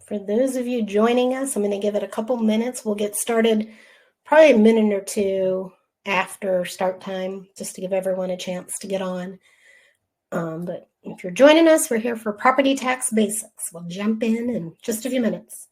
For those of you joining us, I'm going to give it a couple minutes. We'll get started probably a minute or two after start time, just to give everyone a chance to get on. But if you're joining us, we're here for Property Tax Basics. We'll jump in just a few minutes.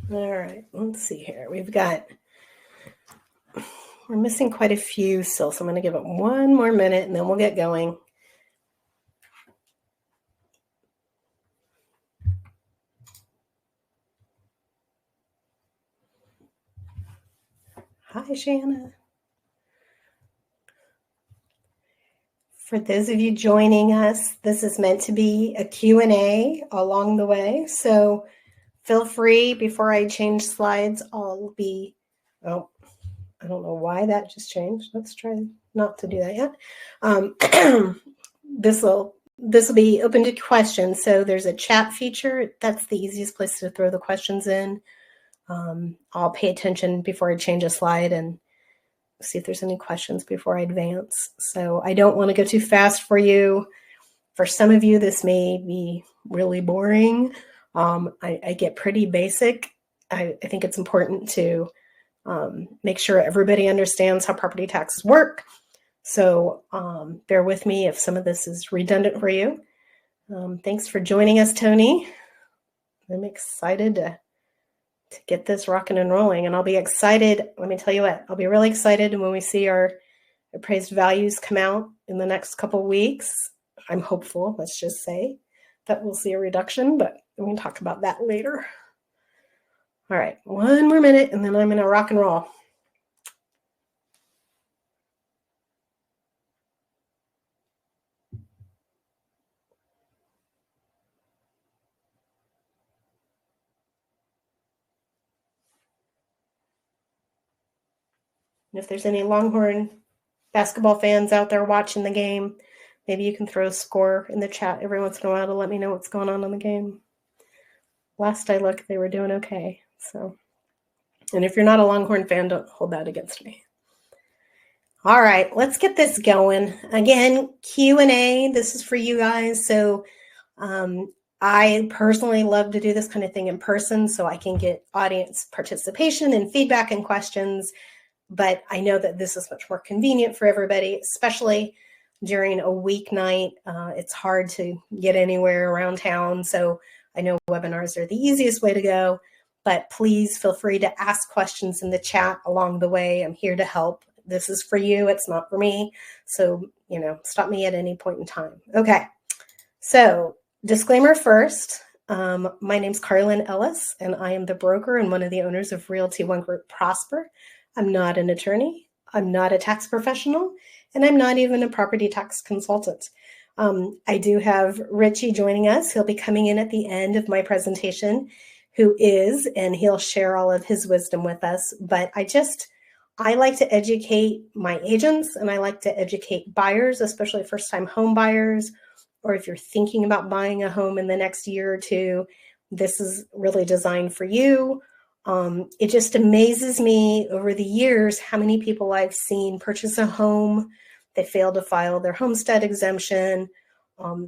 All right, let's see here. We're missing quite a few still, so I'm going to give it one more minute and then we'll get going. Hi, Shanna. For those of you joining us, this is meant to be a Q&A along the way, so feel free. Before I change slides, I don't know why that just changed. Let's try not to do that yet. This will be open to questions. So there's a chat feature. That's the easiest place to throw the questions in. I'll pay attention before I change a slide and see if there's any questions before I advance. So I don't want to go too fast for you. For some of you, this may be really boring. I get pretty basic. I think it's important to make sure everybody understands how property taxes work. So bear with me if some of this is redundant for you. Thanks for joining us, Tony. I'm excited to get this rocking and rolling, and I'll be excited. Let me tell you what, I'll be really excited when we see our appraised values come out in the next couple of weeks. I'm hopeful, let's just say, that we'll see a reduction, but we can talk about that later. All right, one more minute, and then I'm going to rock and roll. And if there's any Longhorn basketball fans out there watching the game, maybe you can throw a score in the chat every once in a while to let me know what's going on in the game. Last I looked, they were doing okay. So, and if you're not a Longhorn fan, don't hold that against me. All right, let's get this going. Again, Q&A, this is for you guys. So I personally love to do this kind of thing in person so I can get audience participation and feedback and questions. But I know that this is much more convenient for everybody, especially during a weeknight. It's hard to get anywhere around town. So I know webinars are the easiest way to go, but please feel free to ask questions in the chat along the way. I'm here to help. This is for you. It's not for me. So, stop me at any point in time. Okay. So disclaimer first. My name's Carlin Ellis, and I am the broker and one of the owners of Realty One Group Prosper. I'm not an attorney. I'm not a tax professional, and I'm not even a property tax consultant. I do have Richie joining us. He'll be coming in at the end of my presentation, and he'll share all of his wisdom with us. But I like to educate my agents, and I like to educate buyers, especially first-time home buyers, or if you're thinking about buying a home in the next year or two, this is really designed for you. It just amazes me over the years how many people I've seen purchase a home. They fail to file their homestead exemption.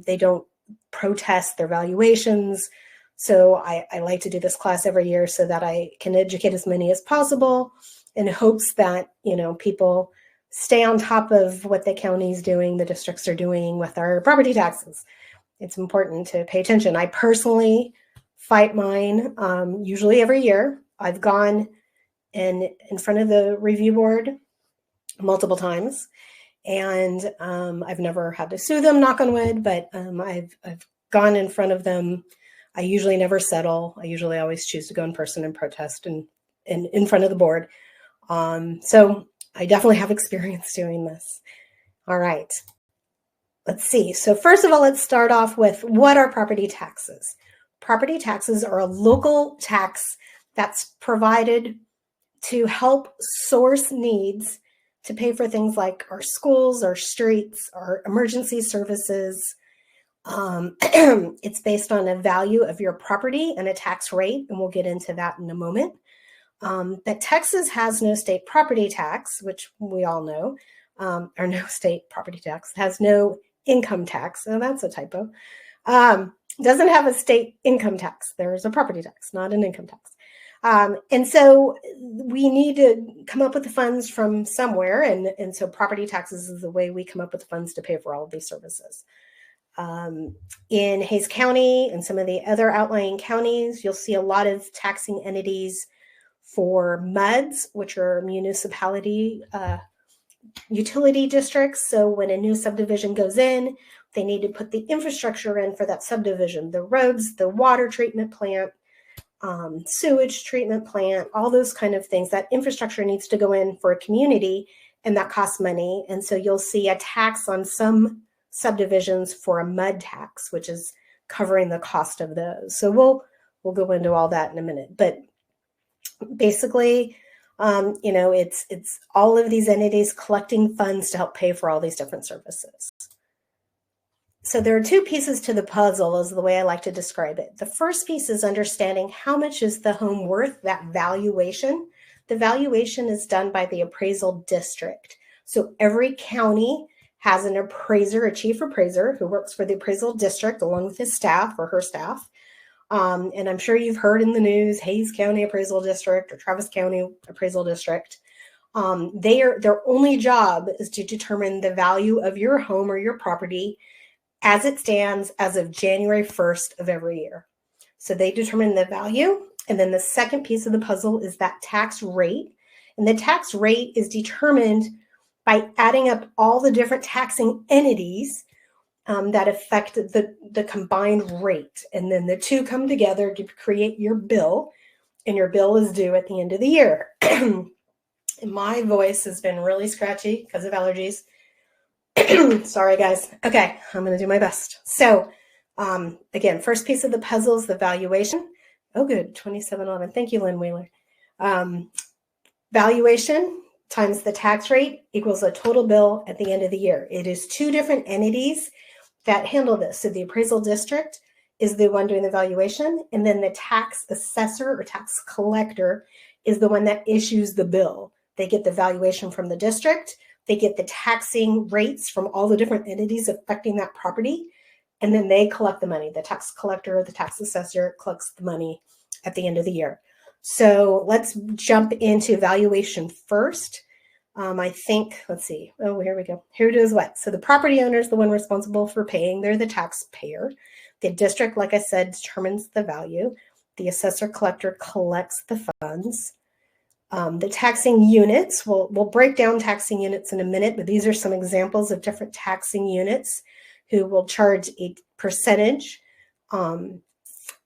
They don't protest their valuations. So I like to do this class every year so that I can educate as many as possible in hopes that, people stay on top of what the county's doing, the districts are doing with our property taxes. It's important to pay attention. I personally fight mine usually every year. I've gone in front of the review board multiple times, and I've never had to sue them, knock on wood, but I've gone in front of them. I usually never settle. I usually always choose to go in person and protest and in front of the board. So I definitely have experience doing this. All right. Let's see. So first of all, let's start off with what are property taxes? Property taxes are a local tax that's provided to help source needs to pay for things like our schools, our streets, our emergency services. It's based on a value of your property and a tax rate, and we'll get into that in a moment. But Texas has no state property tax, which we all know, or no state property tax, has no income tax. So that's a typo. Doesn't have a state income tax. There's a property tax, not an income tax. And so we need to come up with the funds from somewhere. And so property taxes is the way we come up with the funds to pay for all of these services. In Hays County and some of the other outlying counties, you'll see a lot of taxing entities for MUDs, which are municipality utility districts. So when a new subdivision goes in, they need to put the infrastructure in for that subdivision, the roads, the water treatment plant, sewage treatment plant, all those kind of things. That infrastructure needs to go in for a community, and that costs money. And so you'll see a tax on some subdivisions for a MUD tax, which is covering the cost of those. So we'll go into all that in a minute. But basically, it's all of these entities collecting funds to help pay for all these different services. So there are two pieces to the puzzle, is the way I like to describe it. The first piece is understanding how much is the home worth, that valuation. The valuation is done by the appraisal district. So every county has an appraiser, a chief appraiser, who works for the appraisal district along with his staff or her staff. And I'm sure you've heard in the news, Hays County Appraisal District or Travis County Appraisal District. Their only job is to determine the value of your home or your property as it stands as of January 1st of every year. So they determine the value. And then the second piece of the puzzle is that tax rate. And the tax rate is determined by adding up all the different taxing entities that affect the combined rate. And then the two come together to create your bill, and your bill is due at the end of the year. My voice has been really scratchy because of allergies. Sorry, guys. Okay, I'm going to do my best. So again, first piece of the puzzle is the valuation. Oh, good, 2711. Thank you, Lynn Wheeler. Valuation times the tax rate equals a total bill at the end of the year. It is two different entities that handle this. So the appraisal district is the one doing the valuation, and then the tax assessor or tax collector is the one that issues the bill. They get the valuation from the district, they get the taxing rates from all the different entities affecting that property, and then they collect the money. The tax collector or the tax assessor collects the money at the end of the year. So let's jump into valuation first. I think, let's see. Oh, here we go. Here it is. What? So the property owner is the one responsible for paying. They're the taxpayer. The district, like I said, determines the value. The assessor collector collects the funds. The taxing units, we'll break down taxing units in a minute, but these are some examples of different taxing units who will charge a percentage. And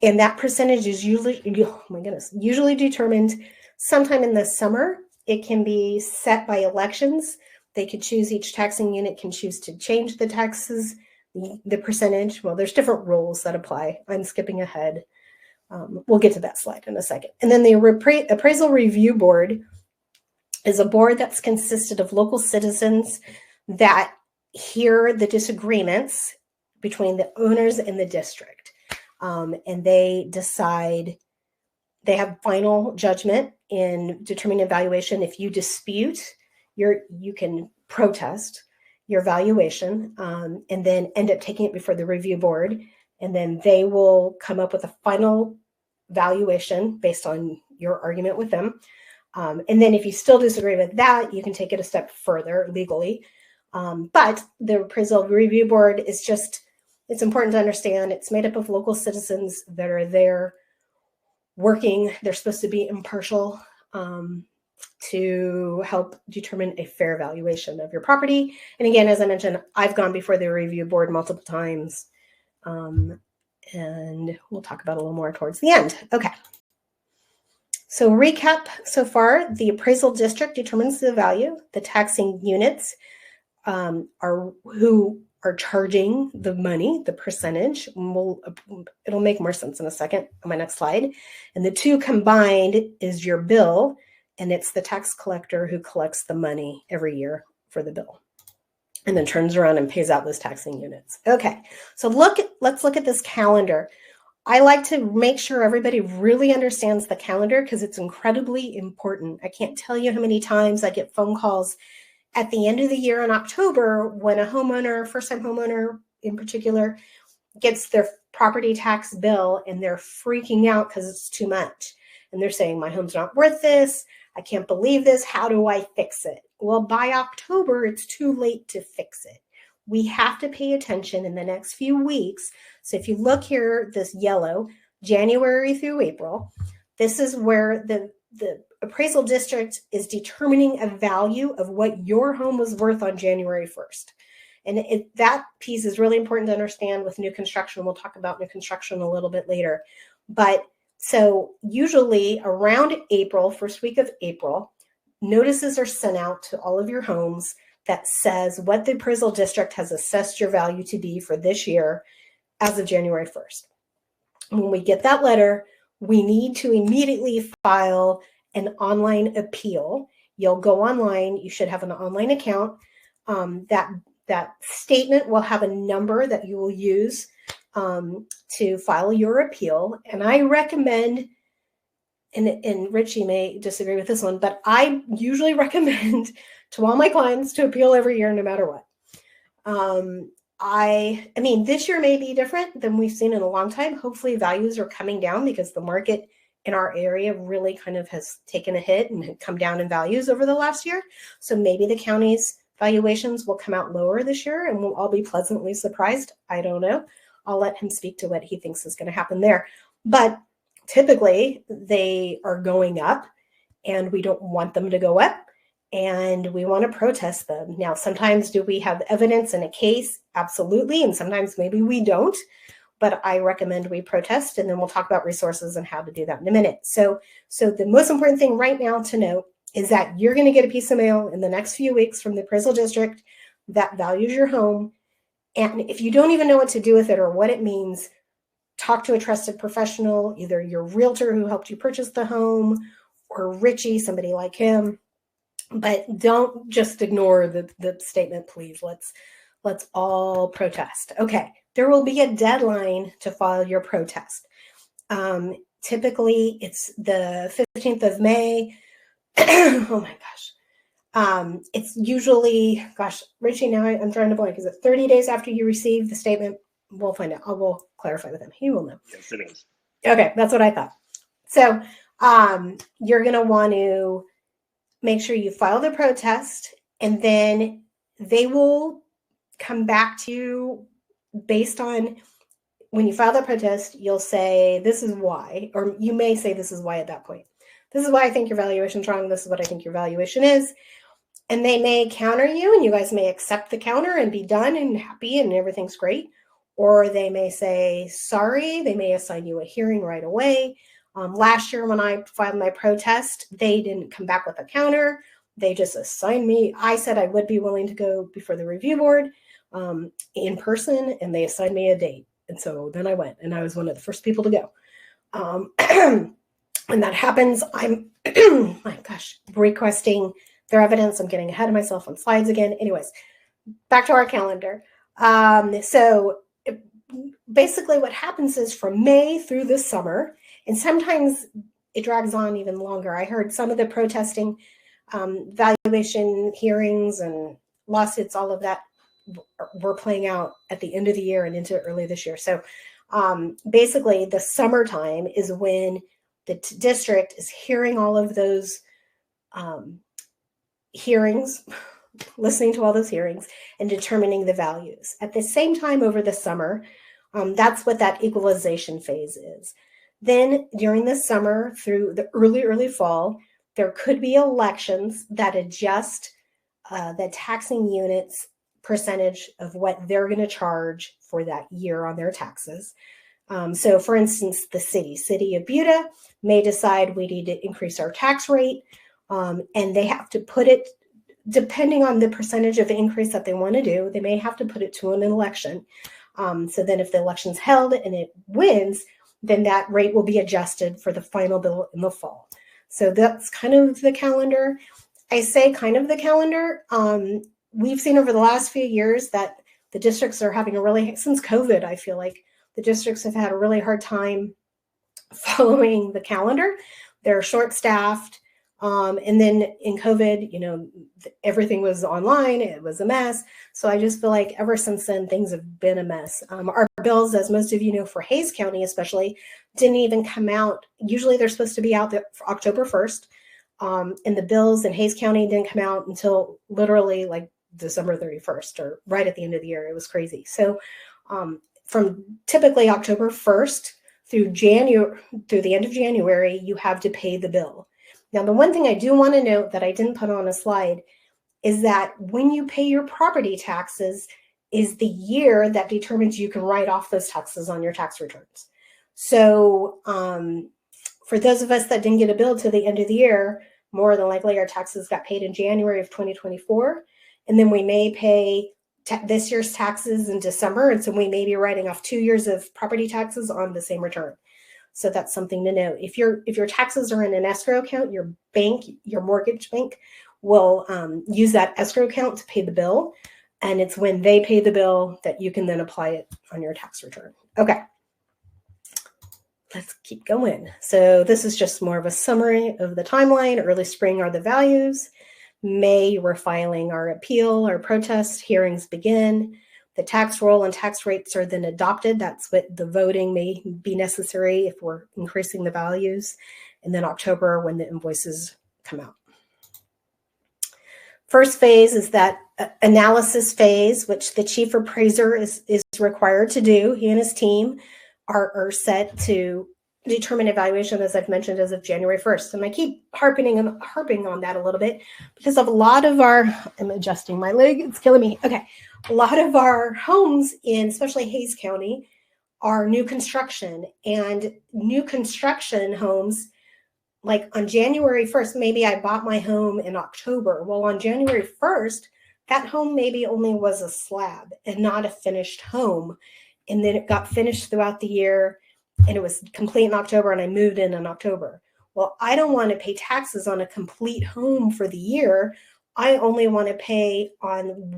that percentage is usually, oh my goodness, usually determined sometime in the summer. It can be set by elections. They could choose, each taxing unit can choose to change the taxes, the percentage. Well, there's different rules that apply. I'm skipping ahead. We'll get to that slide in a second. And then the Appraisal Review Board is a board that's consisted of local citizens that hear the disagreements between the owners and the district. And they decide, they have final judgment in determining valuation. If you dispute, you can protest your valuation and then end up taking it before the review board. And then they will come up with a final valuation based on your argument with them. And then if you still disagree with that, you can take it a step further legally. But the Appraisal Review Board is just, it's important to understand, it's made up of local citizens that are there working. They're supposed to be impartial to help determine a fair valuation of your property. And again, as I mentioned, I've gone before the review board multiple times. And we'll talk about a little more towards the end. Okay. So recap so far, the appraisal district determines the value. The taxing units are who are charging the money, the percentage. It'll make more sense in a second on my next slide. And the two combined is your bill, and it's the tax collector who collects the money every year for the bill and then turns around and pays out those taxing units. Okay, so let's look at this calendar. I like to make sure everybody really understands the calendar because it's incredibly important. I can't tell you how many times I get phone calls at the end of the year in October when a homeowner, first-time homeowner in particular, gets their property tax bill and they're freaking out because it's too much. And they're saying, my home's not worth this. I can't believe this. How do I fix it? Well, by October, it's too late to fix it. We have to pay attention in the next few weeks. So if you look here, this yellow, January through April, this is where the appraisal district is determining a value of what your home was worth on January 1st. And that piece is really important to understand with new construction. We'll talk about new construction a little bit later. But so usually around April, first week of April, notices are sent out to all of your homes that says what the appraisal district has assessed your value to be for this year as of January 1st. When we get that letter, we need to immediately file an online appeal. You'll go online. You should have an online account. That statement will have a number that you will use to file your appeal. And I recommend, and Richie may disagree with this one, but I usually recommend to all my clients to appeal every year, no matter what. I mean, this year may be different than we've seen in a long time. Hopefully values are coming down because the market in our area really kind of has taken a hit and had come down in values over the last year. So maybe the county's valuations will come out lower this year and we'll all be pleasantly surprised. I don't know. I'll let him speak to what he thinks is going to happen there. But typically they are going up and we don't want them to go up and we want to protest them. Now, sometimes do we have evidence in a case? Absolutely. And sometimes maybe we don't. But I recommend we protest, and then we'll talk about resources and how to do that in a minute. So the most important thing right now to note is that you're going to get a piece of mail in the next few weeks from the appraisal district that values your home. And if you don't even know what to do with it or what it means, talk to a trusted professional, either your realtor who helped you purchase the home or Richie, somebody like him. But don't just ignore the statement, please. Let's all protest. Okay. There will be a deadline to file your protest. Typically, it's the 15th of May. Oh my gosh. It's usually, gosh, Richie, now I'm trying to blank. Is it 30 days after you receive the statement? we'll find out. We'll clarify with him. He will know. Yes, it is. Okay, that's what I thought. So you're going to want to make sure you file the protest, and then they will come back to you based on when you file the protest. You'll say, this is why, or you may say, this is why at that point. This is why I think your valuation's wrong. This is what I think your valuation is. And they may counter you, and you guys may accept the counter and be done and happy and everything's great. Or they may say, sorry. They may assign you a hearing right away. Last year when I filed my protest, they didn't come back with a counter. They just assigned me. I said I would be willing to go before the review board in person, and they assigned me a date. And so then I went, and I was one of the first people to go. When that happens, I'm, my gosh, requesting their evidence. I'm getting ahead of myself on slides again. Anyways, back to our calendar. So basically what happens is from May through the summer, and sometimes it drags on even longer. I heard some of the protesting valuation hearings and lawsuits, all of that were playing out at the end of the year and into early this year. So basically the summertime is when the district is hearing all of those hearings, listening to all those hearings and determining the values. At the same time over the summer, that's what that equalization phase is. Then during the summer through the early fall, there could be elections that adjust the taxing unit's percentage of what they're going to charge for that year on their taxes. So for instance, the city of Buda may decide we need to increase our tax rate, and they have to put it, depending on the percentage of increase that they want to do, they may have to put it to an election. So then if the election's held and it wins, then that rate will be adjusted for the final bill in the fall. So that's kind of the calendar. I say kind of the calendar. We've seen over the last few years that the districts are having since COVID, I feel like the districts have had a really hard time following the calendar. They're short-staffed. And then in COVID, everything was online. It was a mess. So I just feel like ever since then, things have been a mess. Our bills, as most of you know, for Hays County especially, didn't even come out. Usually they're supposed to be out there for October 1st. And the bills in Hays County didn't come out until literally like December 31st or right at the end of the year. It was crazy. So from typically October 1st through the end of January, you have to pay the bill. Now, the one thing I do want to note that I didn't put on a slide is that when you pay your property taxes is the year that determines you can write off those taxes on your tax returns. So for those of us that didn't get a bill till the end of the year, more than likely our taxes got paid in January of 2024. And then we may pay this year's taxes in December. And so we may be writing off 2 years of property taxes on the same return. So that's something to note. If your taxes are in an escrow account, your bank, your mortgage bank will use that escrow account to pay the bill. And it's when they pay the bill that you can then apply it on your tax return. Okay, let's keep going. So this is just more of a summary of the timeline. Early spring are the values. May, we're filing our appeal, our protest, hearings begin. The tax roll and tax rates are then adopted. That's what the voting may be necessary if we're increasing the values. And then October when the invoices come out. First phase is that analysis phase, which the chief appraiser is required to do. He and his team are set to determine evaluation, as I've mentioned, as of January 1st. And I keep harping on that a little bit because of a lot of I'm adjusting my leg, it's killing me. Okay, a lot of our homes in especially Hays County are new construction, and new construction homes, like on January 1st, maybe I bought my home in October. Well, on January 1st, that home maybe only was a slab and not a finished home. And then it got finished throughout the year, and it was complete in October, and I moved in October. Well, I don't want to pay taxes on a complete home for the year. I only want to pay on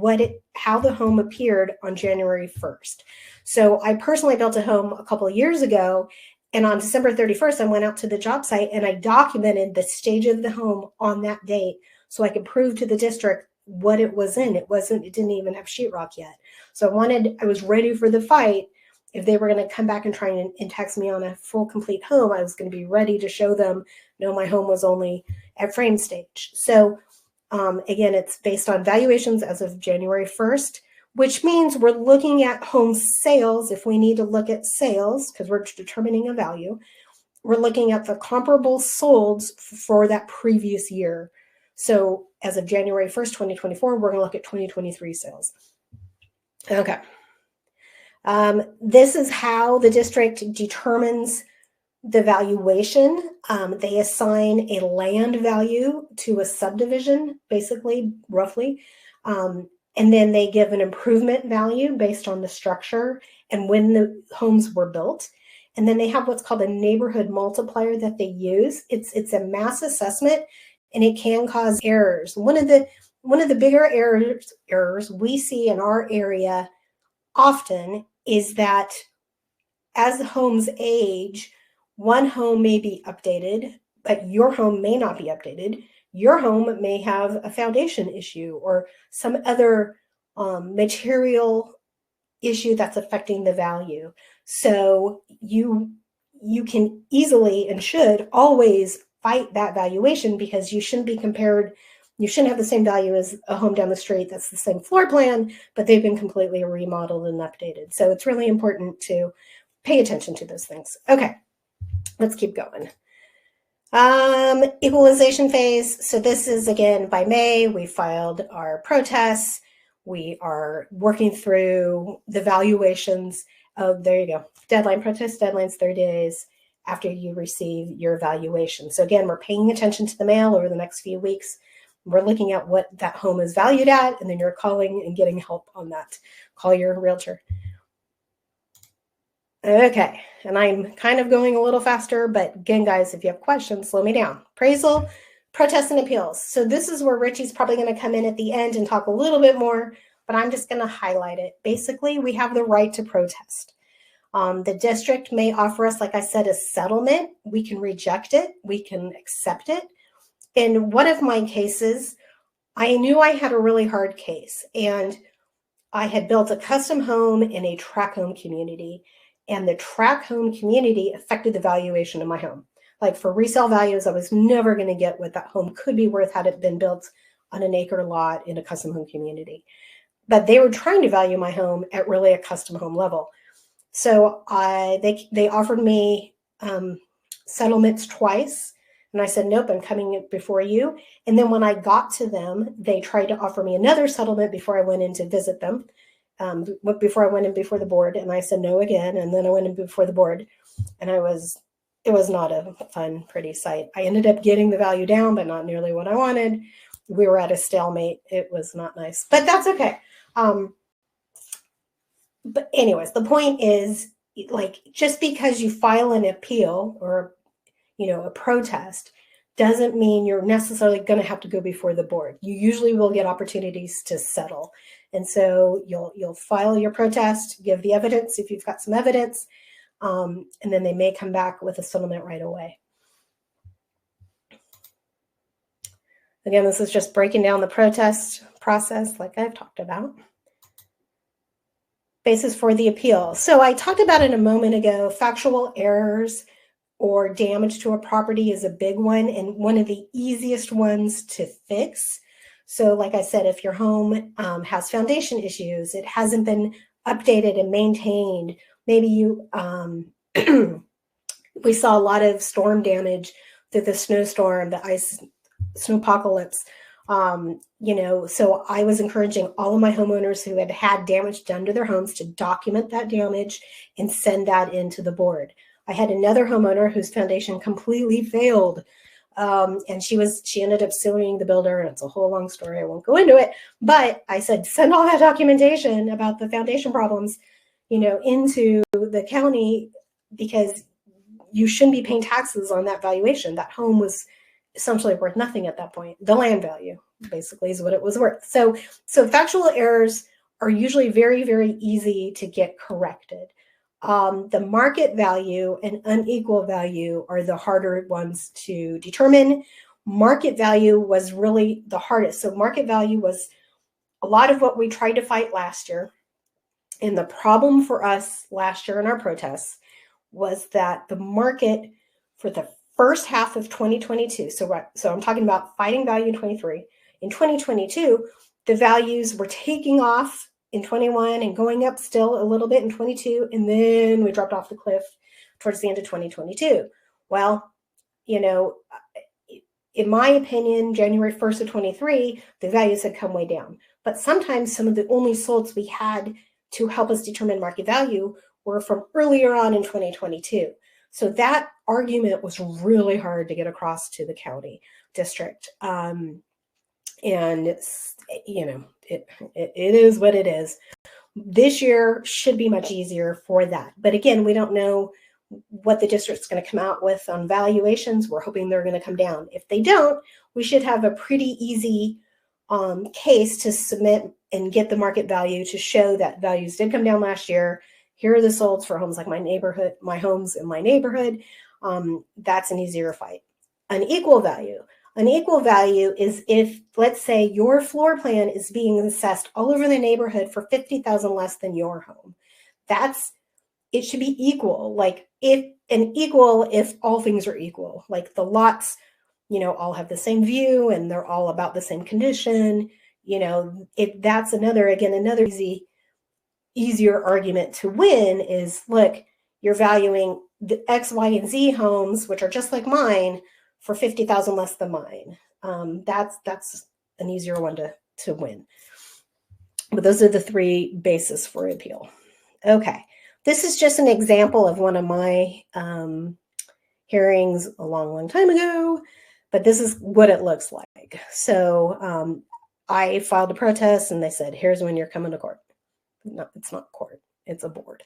how the home appeared on January 1st. So I personally built a home a couple of years ago, and on December 31st, I went out to the job site and I documented the stage of the home on that date so I could prove to the district what it was in. It didn't even have sheetrock yet. So I was ready for the fight if they were going to come back and try and tax me on a full complete home, I was going to be ready to show them, no, my home was only at frame stage. So again, it's based on valuations as of January 1st, which means we're looking at home sales. If we need to look at sales, because we're determining a value, we're looking at the comparable solds for that previous year. So as of January 1st, 2024, we're going to look at 2023 sales. Okay. This is how the district determines the valuation. They assign a land value to a subdivision, basically, roughly. And then they give an improvement value based on the structure and when the homes were built. And then they have what's called a neighborhood multiplier that they use. It's a mass assessment, and it can cause errors. One of the bigger errors we see in our area often is that as the homes age, one home may be updated, but your home may not be updated. Your home may have a foundation issue or some other material issue that's affecting the value. So you can easily and should always fight that valuation, because you shouldn't be compared. You shouldn't have the same value as a home down the street that's the same floor plan, but they've been completely remodeled and updated. So it's really important to pay attention to those things. Okay, let's keep going. Equalization phase. So this is, again, by May, we filed our protests. We are working through the valuations. Oh, there you go. Deadline, protest deadline's 30 days after you receive your valuation. So again, we're paying attention to the mail over the next few weeks. We're looking at what that home is valued at, and then you're calling and getting help on that. Call your realtor. Okay, and I'm kind of going a little faster, but again, guys, if you have questions, slow me down. Appraisal, protests, and appeals. So this is where Richie's probably going to come in at the end and talk a little bit more, but I'm just going to highlight it. Basically, we have the right to protest. The district may offer us, like I said, a settlement. We can reject it. We can accept it. In one of my cases, I knew I had a really hard case, and I had built a custom home in a tract home community, and the tract home community affected the valuation of my home. Like for resale values, I was never going to get what that home could be worth had it been built on an acre lot in a custom home community. But they were trying to value my home at really a custom home level. So they offered me settlements twice. And I said, nope, I'm coming before you. And then when I got to them, they tried to offer me another settlement before I went in to visit them, before I went in before the board. And I said no again. And then I went in before the board. And it was not a fun, pretty sight. I ended up getting the value down, but not nearly what I wanted. We were at a stalemate. It was not nice, but that's okay. But anyways, the point is, like, just because you file an appeal or a protest doesn't mean you're necessarily going to have to go before the board. You usually will get opportunities to settle. And so you'll file your protest, give the evidence if you've got some evidence, and then they may come back with a settlement right away. Again, this is just breaking down the protest process like I've talked about. Basis for the appeal. So I talked about it a moment ago, factual errors or damage to a property is a big one and one of the easiest ones to fix. So like I said, if your home has foundation issues, it hasn't been updated and maintained, maybe you, we saw a lot of storm damage through the snowstorm, the ice, snowpocalypse. So I was encouraging all of my homeowners who had damage done to their homes to document that damage and send that into the board. I had another homeowner whose foundation completely failed. And she ended up suing the builder, and it's a whole long story. I won't go into it, but I said, send all that documentation about the foundation problems, into the county, because you shouldn't be paying taxes on that valuation. That home was essentially worth nothing at that point. The land value basically is what it was worth. So factual errors are usually very, very easy to get corrected. The market value and unequal value are the harder ones to determine. Market value was really the hardest. So market value was a lot of what we tried to fight last year. And the problem for us last year in our protests was that the market for the first half of 2022, so I'm talking about fighting value in 23, in 2022, the values were taking off in 21 and going up still a little bit in 22, and then we dropped off the cliff towards the end of 2022. Well, you know, in my opinion, January 1st of 23, the values had come way down. But sometimes some of the only results we had to help us determine market value were from earlier on in 2022. So that argument was really hard to get across to the county district. And it's, you know, it is what it is. This year should be much easier for that. But again, we don't know what the district's going to come out with on valuations. We're hoping they're going to come down. If they don't, we should have a pretty easy case to submit and get the market value to show that values did come down last year. Here are the solds for homes like my homes in my neighborhood. That's an easier fight. Unequal value. Unequal value is if, let's say, your floor plan is being assessed all over the neighborhood for $50,000 less than your home. It should be equal. Like if all things are equal, like the lots, you know, all have the same view and they're all about the same condition. You know, if that's another easier argument to win is, look, you're valuing the X, Y, and Z homes, which are just like mine, for $50,000 less than mine. That's an easier one to win. But those are the three bases for appeal. Okay. This is just an example of one of my hearings a long time ago, but this is what it looks like. So I filed a protest and they said, here's when you're coming to court. No, it's not court, it's a board.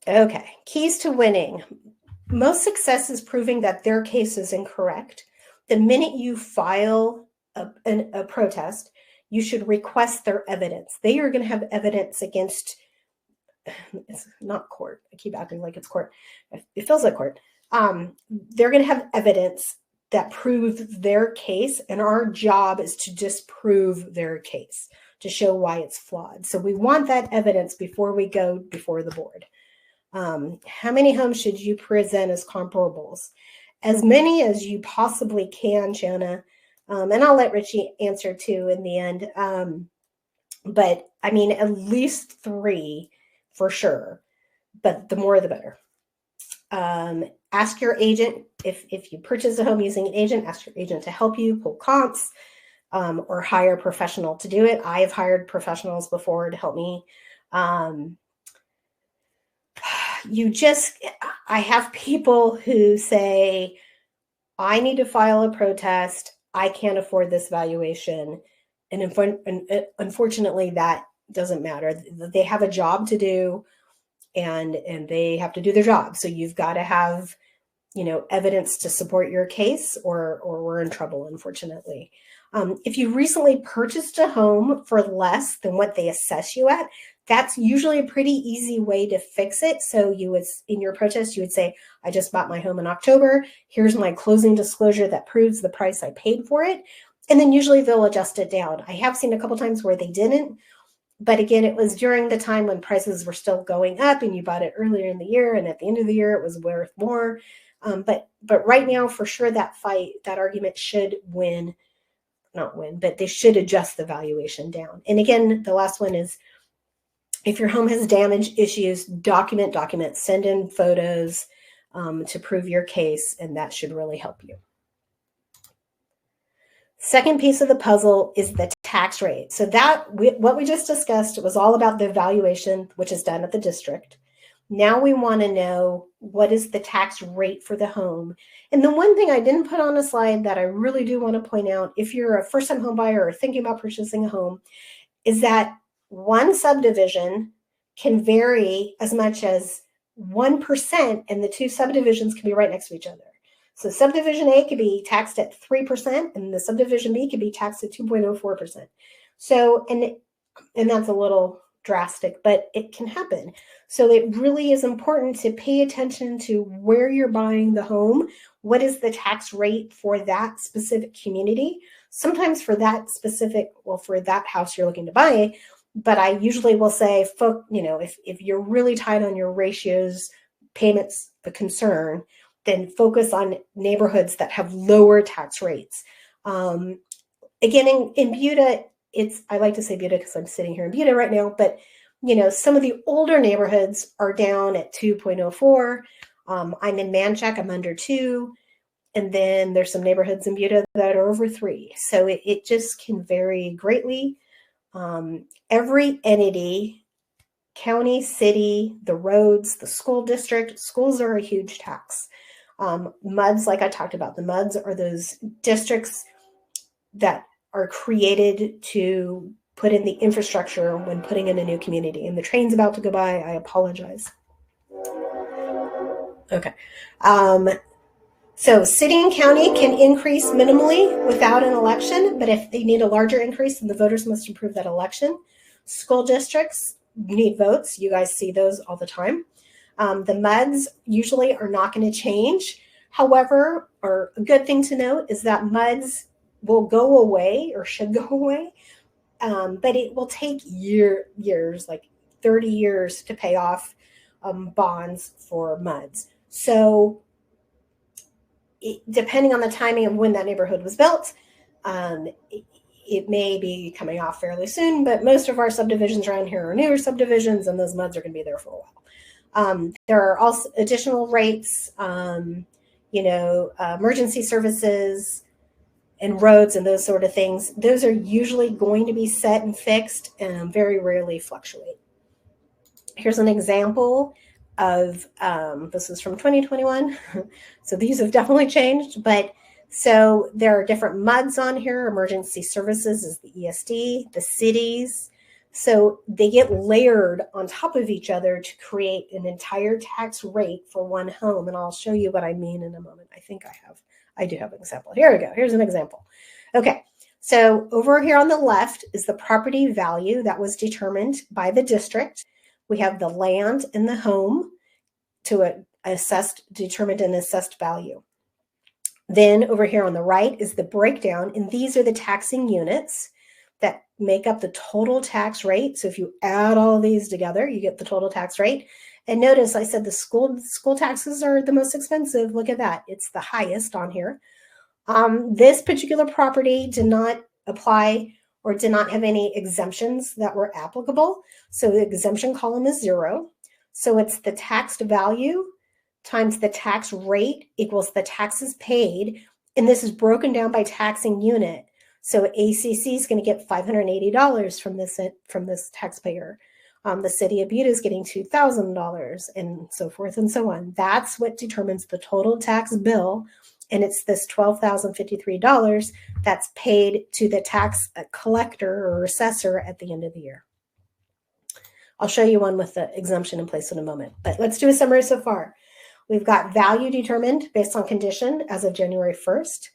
Okay, keys to winning. Most success is proving that their case is incorrect. The minute you file a protest, you should request their evidence. They are going to have evidence against. It's not court. I keep acting like it's court. It feels like court. They're going to have evidence that proves their case, and our job is to disprove their case, to show why it's flawed. So we want that evidence before we go before the board. How many homes should you present as comparables? As many as you possibly can, Shanna. And I'll let Richie answer too in the end. But I mean, at least 3 for sure, but the more the better. Ask your agent, if you purchase a home using an agent, ask your agent to help you pull comps, or hire a professional to do it. I have hired professionals before to help me. I have people who say, I need to file a protest. I can't afford this valuation. And unfortunately, that doesn't matter. They have a job to do and they have to do their job. So you've got to have, you know, evidence to support your case or we're in trouble, unfortunately. If you recently purchased a home for less than what they assess you at, that's usually a pretty easy way to fix it. So you would, in your protest, you would say, I just bought my home in October. Here's my closing disclosure that proves the price I paid for it. And then usually they'll adjust it down. I have seen a couple times where they didn't. But again, it was during the time when prices were still going up and you bought it earlier in the year. And at the end of the year, it was worth more. But right now, for sure, that argument should not win, but they should adjust the valuation down. And again, the last one is, if your home has damage issues, document, send in photos to prove your case, and that should really help you. Second piece of the puzzle is the tax rate. So what we just discussed was all about the valuation, which is done at the district. Now we want to know, what is the tax rate for the home? And the one thing I didn't put on a slide that I really do want to point out, if you're a first-time home buyer or thinking about purchasing a home, is that one subdivision can vary as much as 1%, and the 2 subdivisions can be right next to each other. So subdivision A could be taxed at 3%, and the subdivision B could be taxed at 2.04%. So, and that's a little drastic, but it can happen. So it really is important to pay attention to where you're buying the home. What is the tax rate for that specific community? Sometimes for that for that house you're looking to buy, But I usually will say, if you're really tight on your ratios, payments a concern, then focus on neighborhoods that have lower tax rates. Again, in Buda, I like to say Buda because I'm sitting here in Buda right now, but some of the older neighborhoods are down at 2.04. I'm in Manchac, I'm under 2. And then there's some neighborhoods in Buda that are over 3. So it just can vary greatly. Every entity, county, city, the roads, the school district, schools are a huge tax. MUDs, like I talked about, the MUDs are those districts that are created to put in the infrastructure when putting in a new community. And the train's about to go by. I apologize. Okay. So city and county can increase minimally without an election, but if they need a larger increase, then the voters must approve that election. School districts need votes. You guys see those all the time. The MUDs usually are not going to change. However, a good thing to note is that MUDs will go away or should go away, but it will take years, like 30 years to pay off bonds for MUDs. So depending on the timing of when that neighborhood was built, it may be coming off fairly soon, but most of our subdivisions around here are newer subdivisions, and those MUDs are going to be there for a while. There are also additional rates, emergency services and roads and those sort of things. Those are usually going to be set and fixed and very rarely fluctuate. Here's an example of, this is from 2021. So these have definitely changed, but so there are different MUDs on here. Emergency services is the ESD, the cities. So they get layered on top of each other to create an entire tax rate for one home. And I'll show you what I mean in a moment. I do have an example. Here we go. Here's an example. Okay. So over here on the left is the property value that was determined by the district. We have the land and the home to determined an assessed value. Then over here on the right is the breakdown, and these are the taxing units that make up the total tax rate. So if you add all these together, you get the total tax rate. And notice I said the school taxes are the most expensive. Look at that. It's the highest on here. This particular property did not apply or did not have any exemptions that were applicable. So the exemption column is 0. So it's the taxed value times the tax rate equals the taxes paid. And this is broken down by taxing unit. So ACC is going to get $580 from this taxpayer. The city of Buda is getting $2,000 and so forth and so on. That's what determines the total tax bill. And it's this $12,053 that's paid to the tax collector or assessor at the end of the year. I'll show you one with the exemption in place in a moment, but let's do a summary so far. We've got value determined based on condition as of January 1st.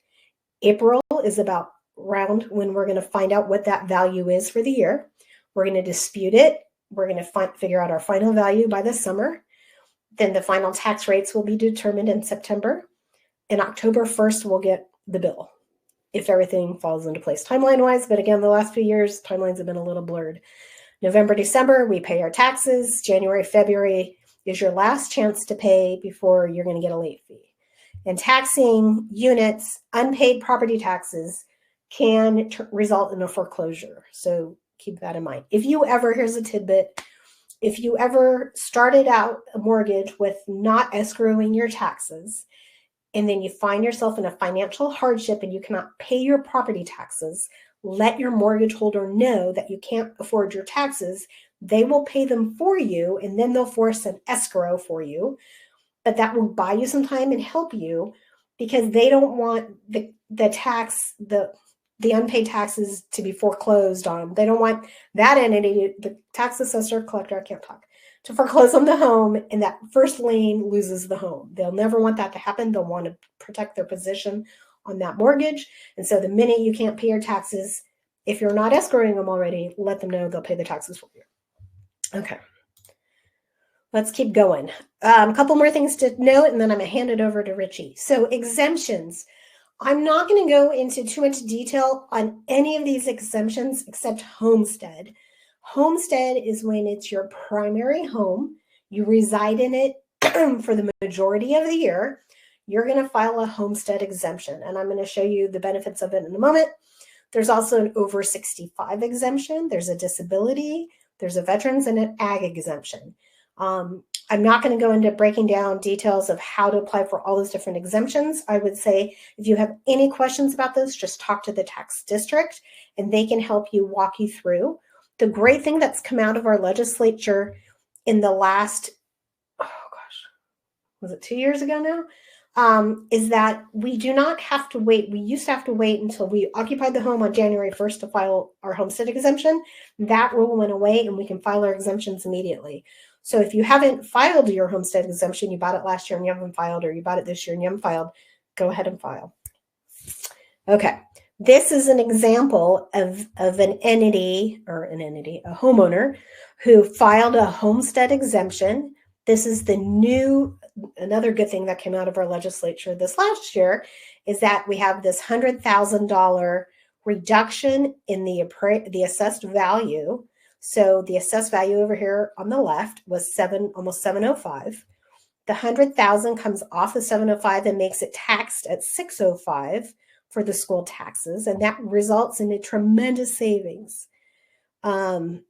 April is about around when we're going to find out what that value is for the year. We're going to dispute it. We're going to figure out our final value by the summer. Then the final tax rates will be determined in September. And October 1st, we'll get the bill if everything falls into place timeline-wise. But again, the last few years, timelines have been a little blurred. November, December, we pay our taxes. January, February is your last chance to pay before you're going to get a late fee. And taxing units, unpaid property taxes can result in a foreclosure. So keep that in mind. Here's a tidbit. If you ever started out a mortgage with not escrowing your taxes, and then you find yourself in a financial hardship and you cannot pay your property taxes, let your mortgage holder know that you can't afford your taxes. They will pay them for you, and then they'll force an escrow for you. But that will buy you some time and help you because they don't want the unpaid taxes to be foreclosed on. They don't want that entity, the tax assessor, collector, I can't talk, to foreclose on the home, and that first lien loses the home. They'll never want that to happen. They'll want to protect their position on that mortgage. And so the minute you can't pay your taxes, if you're not escrowing them already, let them know they'll pay the taxes for you. Okay. Let's keep going. A couple more things to note, and then I'm going to hand it over to Richie. So exemptions. I'm not going to go into too much detail on any of these exemptions except homestead. Homestead is when it's your primary home. You reside in it for the majority of the year. You're going to file a homestead exemption, and I'm going to show you the benefits of it in a moment. There's also an over 65 exemption. There's a disability. There's a veterans and an ag exemption. I'm not going to go into breaking down details of how to apply for all those different exemptions. I would say if you have any questions about this, just talk to the tax district and they can help you walk you through. The great thing that's come out of our legislature in the last, was it 2 years ago now? Is that we do not have to wait. We used to have to wait until we occupied the home on January 1st to file our homestead exemption. That rule went away and we can file our exemptions immediately. So if you haven't filed your homestead exemption, you bought it last year and you haven't filed, or you bought it this year and you haven't filed, go ahead and file. Okay. This is an example of an entity, a homeowner who filed a homestead exemption. This is another good thing that came out of our legislature this last year is that we have this $100,000 reduction in the assessed value. So the assessed value over here on the left was almost 705. The 100,000 comes off of 705 and makes it taxed at 605 for the school taxes, and that results in a tremendous savings. Angie,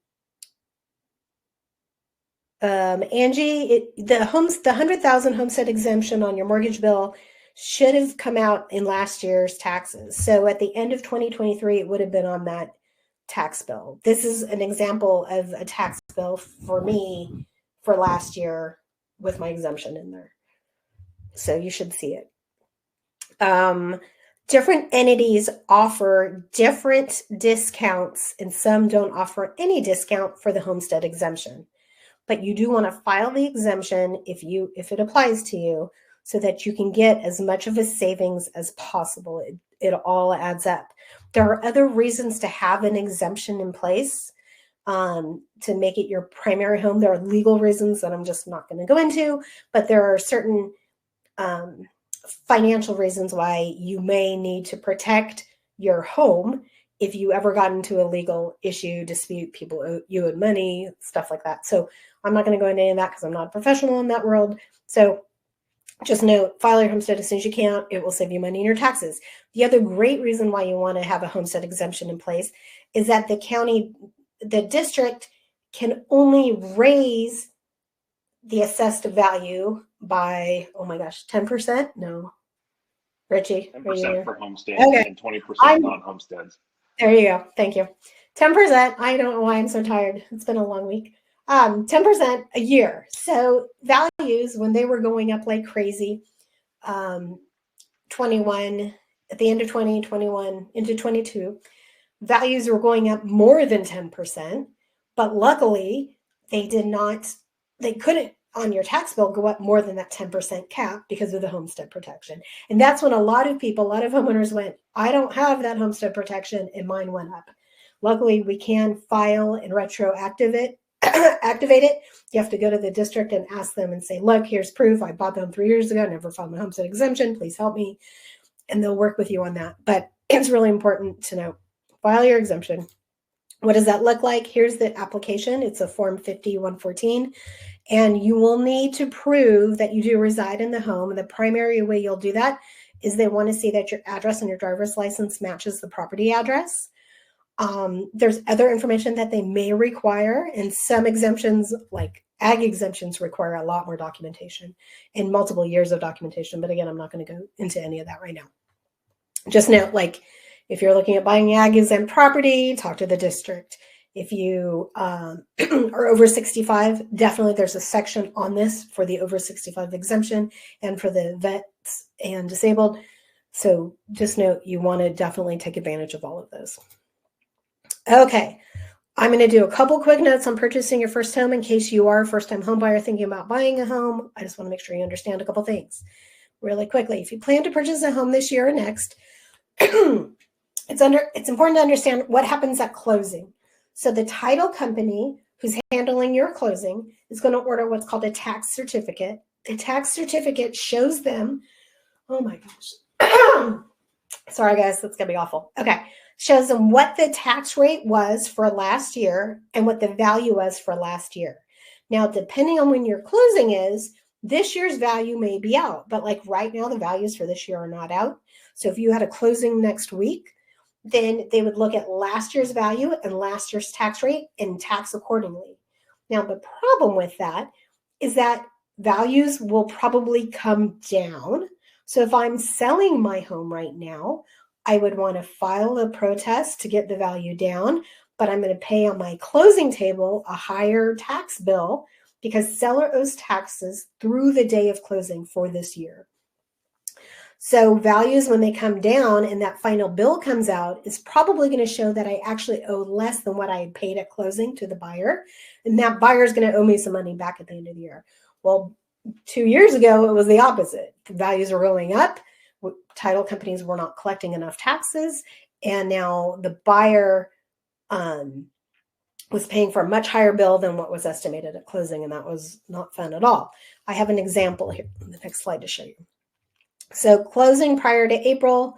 the 100,000 homestead exemption on your mortgage bill should have come out in last year's taxes. So at the end of 2023, it would have been on that tax bill. This is an example of a tax bill for me for last year with my exemption in there. So you should see it. Different entities offer different discounts, and some don't offer any discount for the homestead exemption. But you do want to file the exemption if it applies to you, so that you can get as much of a savings as possible. It all adds up. There are other reasons to have an exemption in place to make it your primary home. There are legal reasons that I'm just not going to go into, but there are certain financial reasons why you may need to protect your home if you ever got into a legal issue, dispute, people you owed money, stuff like that. So I'm not going to go into any of that because I'm not a professional in that world. So just note, file your homestead as soon as you can. It will save you money in your taxes. The other great reason why you want to have a homestead exemption in place is that the district can only raise the assessed value by, 10%? No. Richie? 10% for homestead, okay. And 20% non-homesteads. There you go. Thank you. 10%. I don't know why I'm so tired. It's been a long week. 10% a year. So values, when they were going up like crazy, 21, at the end of 2021 into 22, values were going up more than 10%, but luckily they couldn't on your tax bill go up more than that 10% cap because of the homestead protection. And that's when a lot of homeowners went, I don't have that homestead protection, and mine went up. Luckily, we can file and retroactive it. Activate it. You have to go to the district and ask them and say, look, here's proof. I bought them 3 years ago. Never filed my homestead exemption. Please help me. And they'll work with you on that. But it's really important to know, file your exemption. What does that look like? Here's the application. It's a Form 50-114. And you will need to prove that you do reside in the home. And the primary way you'll do that is they want to see that your address on your driver's license matches the property address. There's other information that they may require, and some exemptions, like ag exemptions, require a lot more documentation and multiple years of documentation. But again, I'm not going to go into any of that right now. Just note, like, if you're looking at buying ag exempt property, talk to the district. If you are over 65, definitely there's a section on this for the over 65 exemption and for the vets and disabled. So just note, you want to definitely take advantage of all of those. Okay, I'm going to do a couple quick notes on purchasing your first home in case you are a first-time home buyer thinking about buying a home. I just want to make sure you understand a couple things really quickly. If you plan to purchase a home this year or next, it's important to understand what happens at closing. So the title company who's handling your closing is going to order what's called a tax certificate. The tax certificate shows them, oh my gosh. Sorry guys, that's going to be awful. Okay. Shows them what the tax rate was for last year and what the value was for last year. Now, depending on when your closing is, this year's value may be out, but like right now, the values for this year are not out. So if you had a closing next week, then they would look at last year's value and last year's tax rate and tax accordingly. Now, the problem with that is that values will probably come down. So if I'm selling my home right now, I would want to file a protest to get the value down, but I'm going to pay on my closing table a higher tax bill because seller owes taxes through the day of closing for this year. So values, when they come down and that final bill comes out, is probably going to show that I actually owe less than what I had paid at closing to the buyer. And that buyer is going to owe me some money back at the end of the year. Well, 2 years ago, it was the opposite. The values are going up. Title companies were not collecting enough taxes. And now the buyer was paying for a much higher bill than what was estimated at closing. And that was not fun at all. I have an example here on the next slide to show you. So closing prior to April.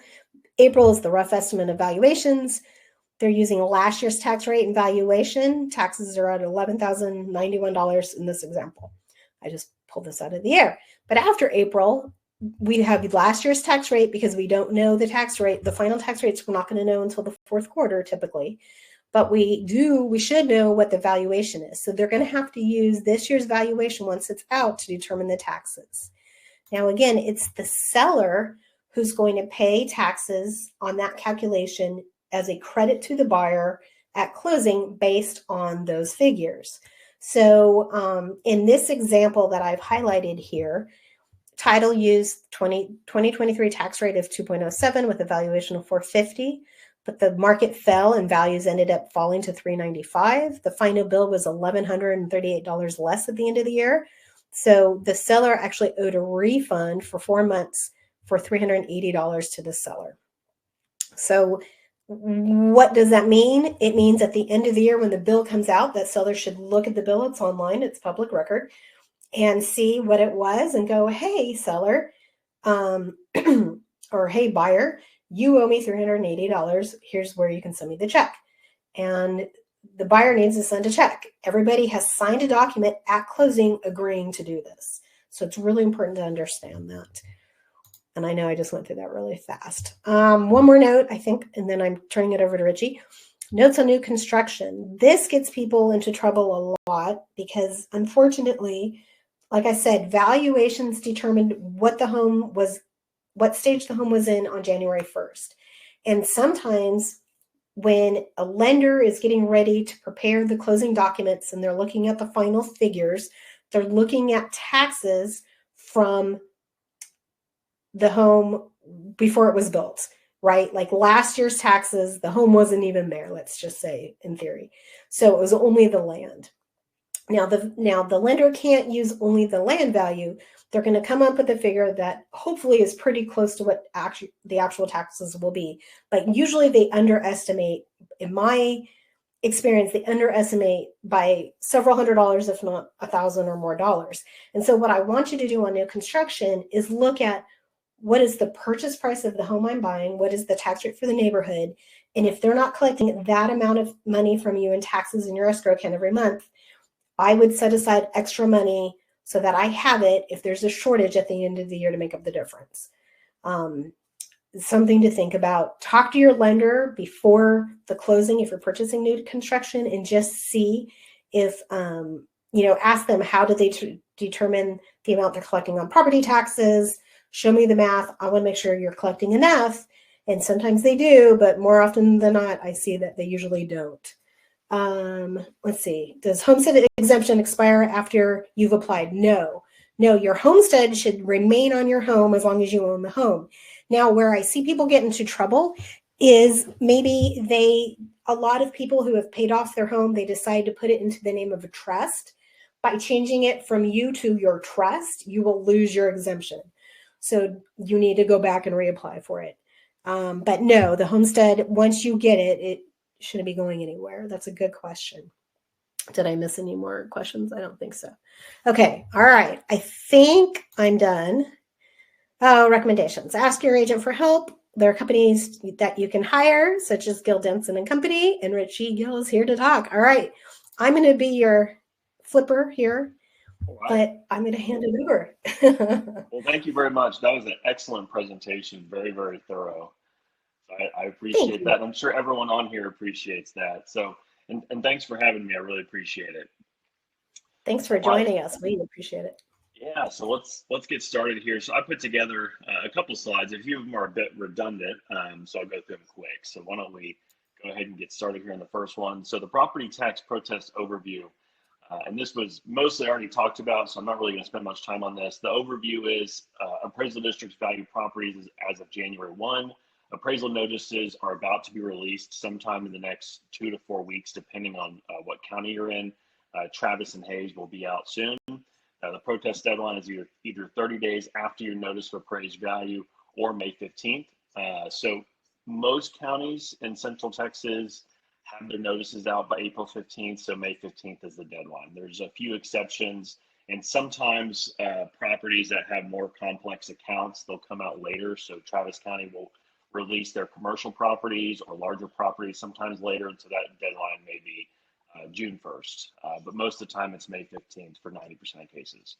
April is the rough estimate of valuations. They're using last year's tax rate and valuation. Taxes are at $11,091 in this example. I just pulled this out of the air. But after April, we have last year's tax rate because we don't know the tax rate. The final tax rates we're not going to know until the fourth quarter typically. But we should know what the valuation is. So they're going to have to use this year's valuation once it's out to determine the taxes. Now, again, it's the seller who's going to pay taxes on that calculation as a credit to the buyer at closing based on those figures. So in this example that I've highlighted here, title used 2023 tax rate of 2.07 with a valuation of $450, but the market fell and values ended up falling to $395. The final bill was $1,138 less at the end of the year. So the seller actually owed a refund for 4 months for $380 to the seller. So what does that mean? It means at the end of the year when the bill comes out, that seller should look at the bill. It's online, it's public record, and see what it was and go, hey, seller, or hey, buyer, you owe me $380. Here's where you can send me the check. And the buyer needs to send a check. Everybody has signed a document at closing agreeing to do this. So it's really important to understand that. And I know I just went through that really fast. One more note, I think, and then I'm turning it over to Richie. Notes on new construction. This gets people into trouble a lot because, unfortunately, like I said, valuations determined what the home was, what stage the home was in on January 1st. And sometimes when a lender is getting ready to prepare the closing documents and they're looking at the final figures, they're looking at taxes from the home before it was built, right? Like last year's taxes, the home wasn't even there, let's just say in theory. So it was only the land. Now the lender can't use only the land value. They're going to come up with a figure that hopefully is pretty close to what the actual taxes will be. But usually they underestimate, in my experience, they underestimate by several $100s, if not $1,000 or more dollars. And so what I want you to do on new construction is look at what is the purchase price of the home I'm buying, what is the tax rate for the neighborhood, and if they're not collecting that amount of money from you in taxes in your escrow account every month, I would set aside extra money so that I have it if there's a shortage at the end of the year to make up the difference. Something to think about. Talk to your lender before the closing if you're purchasing new construction and just see if, ask them how do they determine the amount they're collecting on property taxes. Show me the math. I want to make sure you're collecting enough. And sometimes they do, but more often than not, I see that they usually don't. Let's see. Does homestead exemption expire after you've applied? No, your homestead should remain on your home as long as you own the home. Now, where I see people get into trouble is maybe a lot of people who have paid off their home, they decide to put it into the name of a trust. By changing it from you to your trust, you will lose your exemption. So you need to go back and reapply for it. But no, the homestead, once you get it, it shouldn't be going anywhere. That's a good question. Did I miss any more questions? I don't think so. Okay. All right. I think I'm done. Recommendations. Ask your agent for help. there are companies that you can hire, such as Gill Denson and Company, and Richie Gill is here to talk. All right, I'm going to be your flipper here, but I'm going to hand it over. Well, thank you very much. That was an excellent presentation. Very, very thorough. I Thank appreciate you. that. I'm sure everyone on here appreciates that. So, and thanks for having me. I really appreciate it. Thanks for All right. joining us. We appreciate it. Yeah, so let's get started here. So I put together a couple slides. A few of them are a bit redundant, so I'll go through them quick. So why don't we go ahead and get started here on the first one. So the property tax protest overview, and this was mostly already talked about, so I'm not really going to spend much time on this. The overview is appraisal districts value properties as of January 1. Appraisal notices are about to be released sometime in the next 2 to 4 weeks, depending on what county you're in. Travis and Hays will be out soon. The protest deadline is either 30 days after your notice of appraised value or May 15th. So most counties in Central Texas have their notices out by April 15th, so May 15th is the deadline. There's a few exceptions, and sometimes properties that have more complex accounts, they'll come out later. So Travis County will release their commercial properties or larger properties sometimes later, and so that deadline may be June 1st, but most of the time it's May 15th for 90% of cases.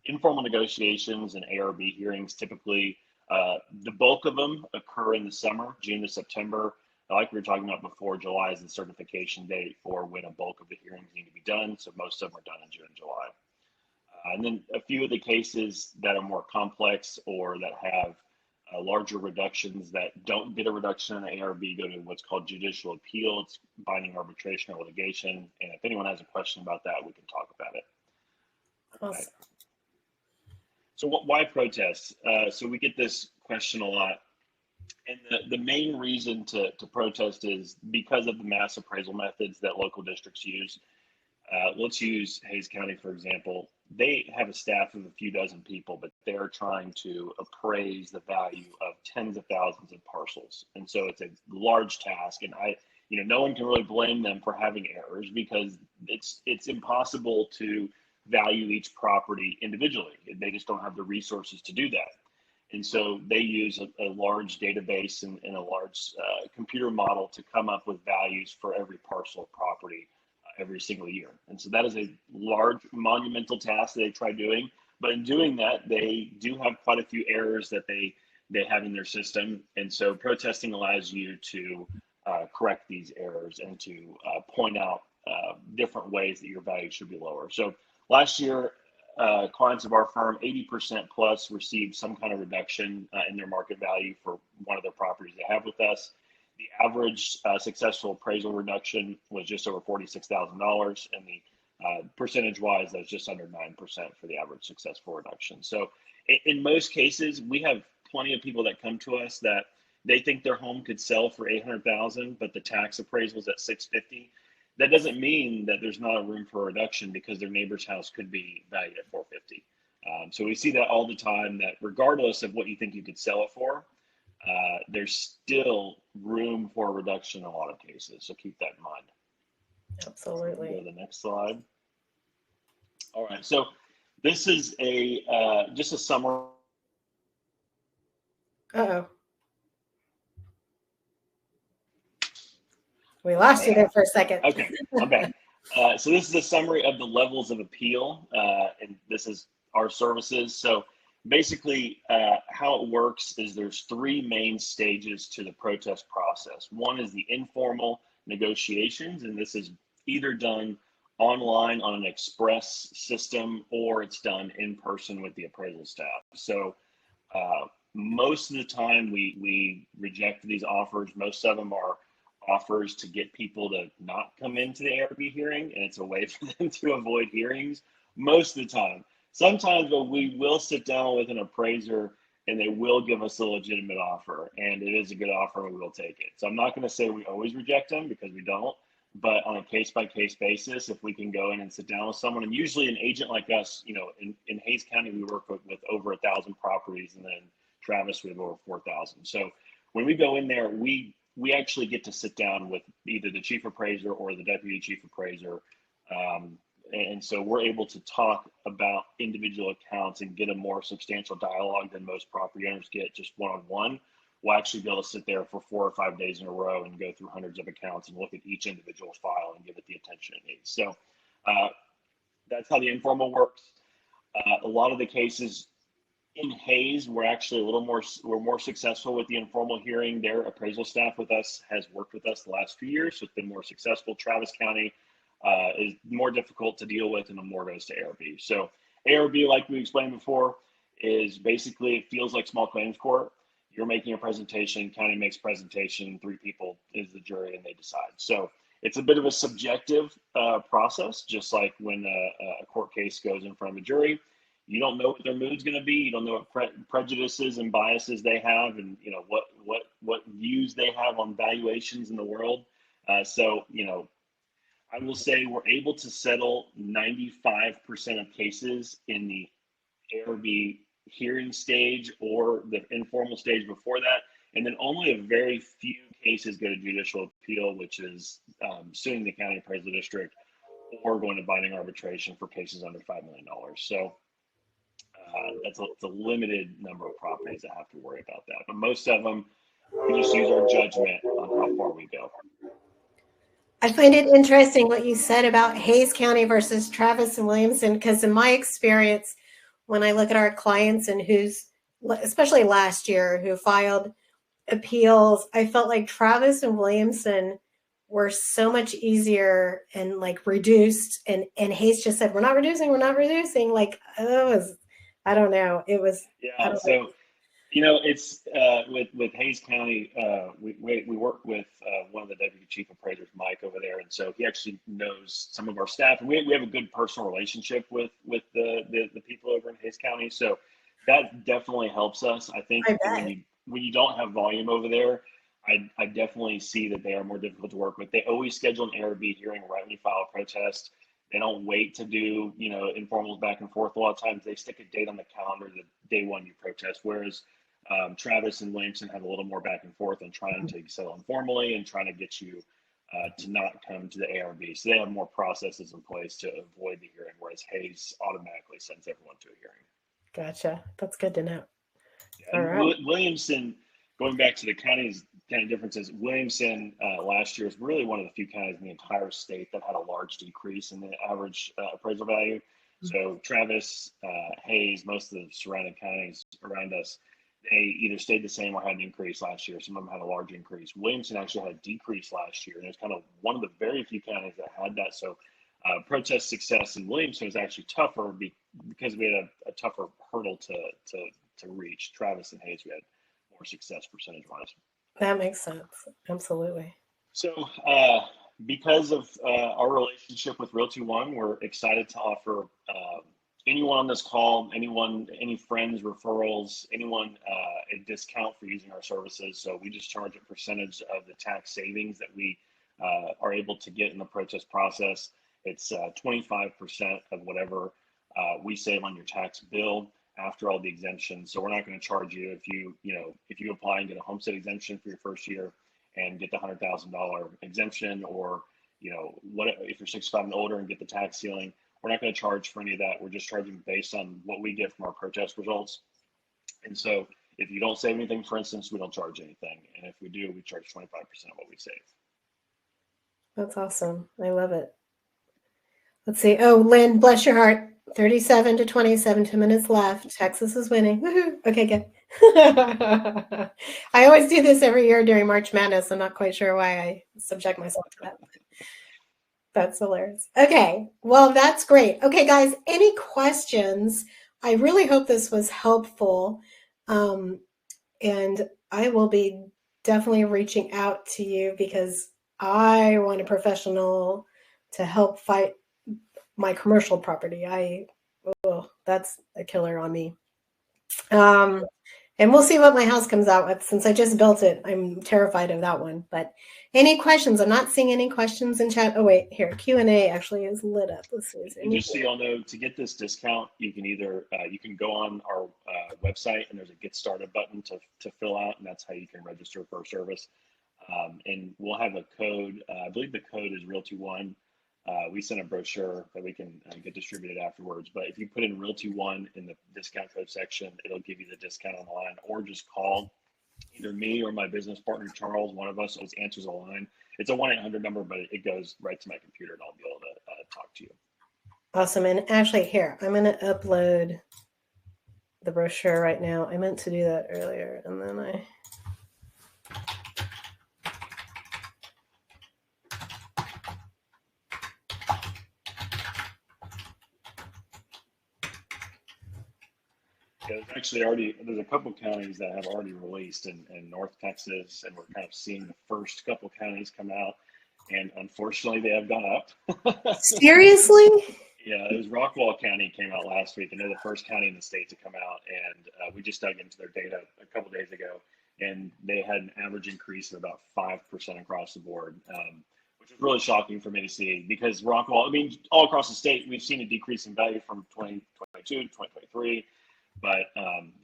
Informal negotiations and ARB hearings, typically the bulk of them occur in the summer, June to September. Like we were talking about before, July is the certification date for when a bulk of the hearings need to be done, so most of them are done in June and July. And then a few of the cases that are more complex or that have larger reductions that don't get a reduction in the ARB go to what's called judicial appeal. It's binding arbitration or litigation. And if anyone has a question about that, we can talk about it. Awesome. Right. So why protests? So we get this question a lot. And the main reason to protest is because of the mass appraisal methods that local districts use. Let's use Hays County, for example. They have a staff of a few dozen people, but they're trying to appraise the value of tens of thousands of parcels. And so it's a large task. And no one can really blame them for having errors because it's impossible to value each property individually. They just don't have the resources to do that. And so they use a large database and a large computer model to come up with values for every parcel of property every single year. And so that is a large monumental task that they try doing. But in doing that, they do have quite a few errors that they have in their system. And so protesting allows you to correct these errors and to point out different ways that your value should be lower. So last year, clients of our firm, 80% plus, received some kind of reduction in their market value for one of their properties they have with us. The average successful appraisal reduction was just over $46,000, and the percentage-wise, that's just under 9% for the average successful reduction. So in most cases, we have plenty of people that come to us that they think their home could sell for $800,000, but the tax appraisal is at $650,000. That doesn't mean that there's not a room for a reduction because their neighbor's house could be valued at $450,000. So we see that all the time, that regardless of what you think you could sell it for, there's still room for a reduction in a lot of cases. So keep that in mind. Absolutely. Go to the next slide. All right. So this is just a summary. Uh-oh. We lost you there for a second. Okay, I'm back. So this is a summary of the levels of appeal, and this is our services. So basically, how it works is there's three main stages to the protest process. One is the informal negotiations, and this is either done online on an express system or it's done in person with the appraisal staff. So most of the time we reject these offers. Most of them are offers to get people to not come into the ARB hearing, and it's a way for them to avoid hearings most of the time. Sometimes we will sit down with an appraiser and they will give us a legitimate offer, and it is a good offer and we will take it. So I'm not going to say we always reject them because we don't, but on a case-by-case basis, if we can go in and sit down with someone, and usually an agent like us, in Hays County, we work with over 1,000 properties, and then Travis, we have over 4,000. So when we go in there, we actually get to sit down with either the chief appraiser or the deputy chief appraiser. And so we're able to talk about individual accounts and get a more substantial dialogue than most property owners get just one-on-one. we'll actually be able to sit there for 4 or 5 days in a row and go through hundreds of accounts and look at each individual file and give it the attention it needs. So that's how the informal works. A lot of the cases in Hays, we're more successful with the informal hearing. Their appraisal staff with us has worked with us the last few years, so it's been more successful. Travis County is more difficult to deal with, and the more goes to ARB. So ARB, like we explained before, is basically, it feels like small claims court. You're making a presentation, county makes presentation, 3 people is the jury, and they decide. So it's a bit of a subjective process, just like when a court case goes in front of a jury. You don't know what their mood's going to be. You don't know what prejudices and biases they have, and what views they have on valuations in the world. So I will say we're able to settle 95% of cases in the ARB hearing stage or the informal stage before that, and then only a very few cases go to judicial appeal, which is suing the county appraisal district or going to binding arbitration for cases under $5 million. So it's a limited number of properties that have to worry about that, but most of them, we just use our judgment on how far we go. I find it interesting what you said about Hays County versus Travis and Williamson, because in my experience, when I look at our clients and especially last year, who filed appeals, I felt like Travis and Williamson were so much easier and like reduced, and Hays just said, we're not reducing. Like, I don't know. It was, yeah. So, it's with Hays County, we work with one of the deputy chief appraisers, Mike, over there, and so he actually knows some of our staff, and we have a good personal relationship with the people over in Hays County. So that definitely helps us. I think when you don't have volume over there, I definitely see that they are more difficult to work with. They always schedule an ARB hearing right when you file a protest. They don't wait to do, informals back and forth. A lot of times they stick a date on the calendar the day one you protest, whereas Travis and Williamson have a little more back and forth on trying to settle informally and trying to get you to not come to the ARB. So they have more processes in place to avoid the hearing, whereas Hays automatically sends everyone to a hearing. Gotcha. That's good to know. Yeah, all right. Williamson, going back to the county differences, Williamson last year is really one of the few counties in the entire state that had a large decrease in the average appraisal value. So Travis, Hays, most of the surrounding counties around us, they either stayed the same or had an increase last year. Some of them had a large increase. Williamson actually had a decrease last year, and it's kind of one of the very few counties that had that. So protest success in Williamson was actually tougher because we had a tougher hurdle to reach. Travis and Hays, we had more success percentage-wise. That makes sense. Absolutely. So because of our relationship with Realty One, we're excited to offer anyone on this call, any friends, referrals, anyone a discount for using our services. So we just charge a percentage of the tax savings that we are able to get in the protest process. It's 25% of whatever we save on your tax bill after all the exemptions. So we're not going to charge you if you apply and get a homestead exemption for your first year and get the $100,000 exemption, or if you're 65 and older and get the tax ceiling. We're not going to charge for any of that. We're just charging based on what we get from our protest results. And so if you don't save anything, for instance, we don't charge anything. And if we do, we charge 25% of what we save. That's awesome. I love it. Let's see. Oh, Lynn, bless your heart. 37 to 27, 2 minutes left. Texas is winning. Woohoo. Okay, good. I always do this every year during March Madness. I'm not quite sure why I subject myself to that. That's hilarious. Okay, well, that's great. Okay, guys, any questions? I really hope this was helpful. And I will be definitely reaching out to you because I want a professional to help fight my commercial property. That's a killer on me. And we'll see what my house comes out with. Since I just built it, I'm terrified of that one. But any questions? I'm not seeing any questions in chat. Oh, wait, here. Q&A actually is lit up. Let's see. And just so y'all know, to get this discount, you can either you can go on our website and there's a Get Started button to fill out, and that's how you can register for a service. And we'll have a code. I believe the code is Realty One. We send a brochure that we can get distributed afterwards. But if you put in Realty One in the discount code section, it'll give you the discount on the line, or just call either me or my business partner, Charles, one of us always answers the line. It's a 1-800 number, but it goes right to my computer and I'll be able to talk to you. Awesome. And actually, here, I'm going to upload the brochure right now. I meant to do that earlier, and then I... There's actually there's a couple counties that have already released in North Texas, and we're kind of seeing the first couple counties come out, and unfortunately they have gone up. Seriously? Yeah, it was Rockwall County came out last week, and they're the first county in the state to come out, and we just dug into their data a couple days ago, and they had an average increase of about 5% across the board, which is really shocking for me to see, because Rockwall, I mean, all across the state, we've seen a decrease in value from 2022 to 2023. But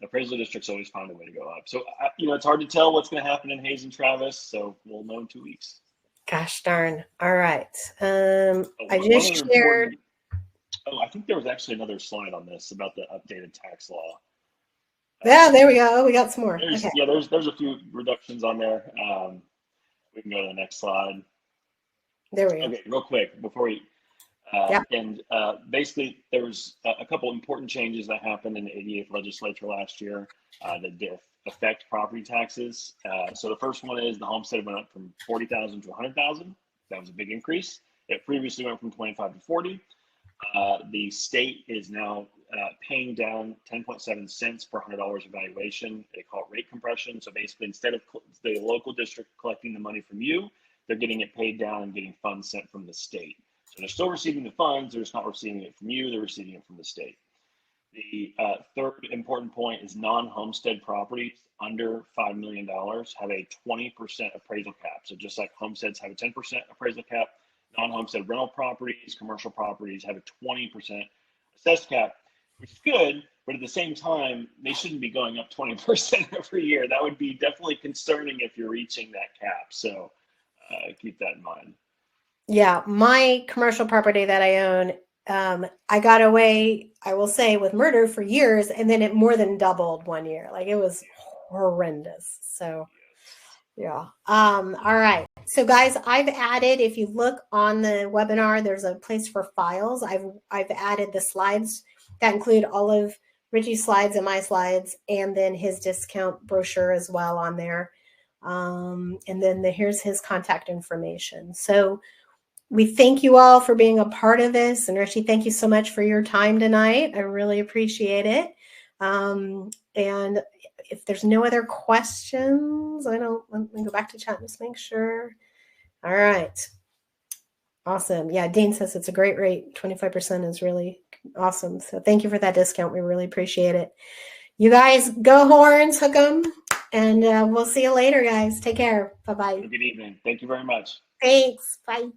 appraisal districts always find a way to go up. So, it's hard to tell what's going to happen in Hays and Travis. So we'll know in 2 weeks. Gosh darn. All right. I just shared. I think there was actually another slide on this about the updated tax law. Yeah, there we go. We got some more. Okay. Yeah, there's a few reductions on there. We can go to the next slide. There we go. Okay, real quick before we. Yeah. And basically, there was a couple important changes that happened in the 88th legislature last year that did affect property taxes. So the first one is the homestead went up from 40,000 to 100,000. That was a big increase. It previously went from 25 to 40. The state is now paying down 10.7 cents per $100 evaluation. They call it rate compression. So basically, instead of the local district collecting the money from you, they're getting it paid down and getting funds sent from the state. So they're still receiving the funds, they're just not receiving it from you, they're receiving it from the state. The third important point is non-homestead properties under $5 million have a 20% appraisal cap. So just like homesteads have a 10% appraisal cap, non-homestead rental properties, commercial properties have a 20% assessed cap, which is good, but at the same time, they shouldn't be going up 20% every year. That would be definitely concerning if you're reaching that cap. So keep that in mind. Yeah, my commercial property that I own, I got away, I will say, with murder for years, and then it more than doubled one year. Like, it was horrendous. So, yeah. All right. So, guys, I've added, if you look on the webinar, there's a place for files. I've added the slides that include all of Richie's slides and my slides, and then his discount brochure as well on there. And then here's his contact information. So, we thank you all for being a part of this. And Richie, thank you so much for your time tonight. I really appreciate it. And if there's no other questions, let me go back to chat and just make sure. All right. Awesome. Yeah, Dean says it's a great rate. 25% is really awesome. So thank you for that discount. We really appreciate it. You guys, go Horns, hook 'em. And we'll see you later, guys. Take care. Bye-bye. Good evening. Thank you very much. Thanks. Bye.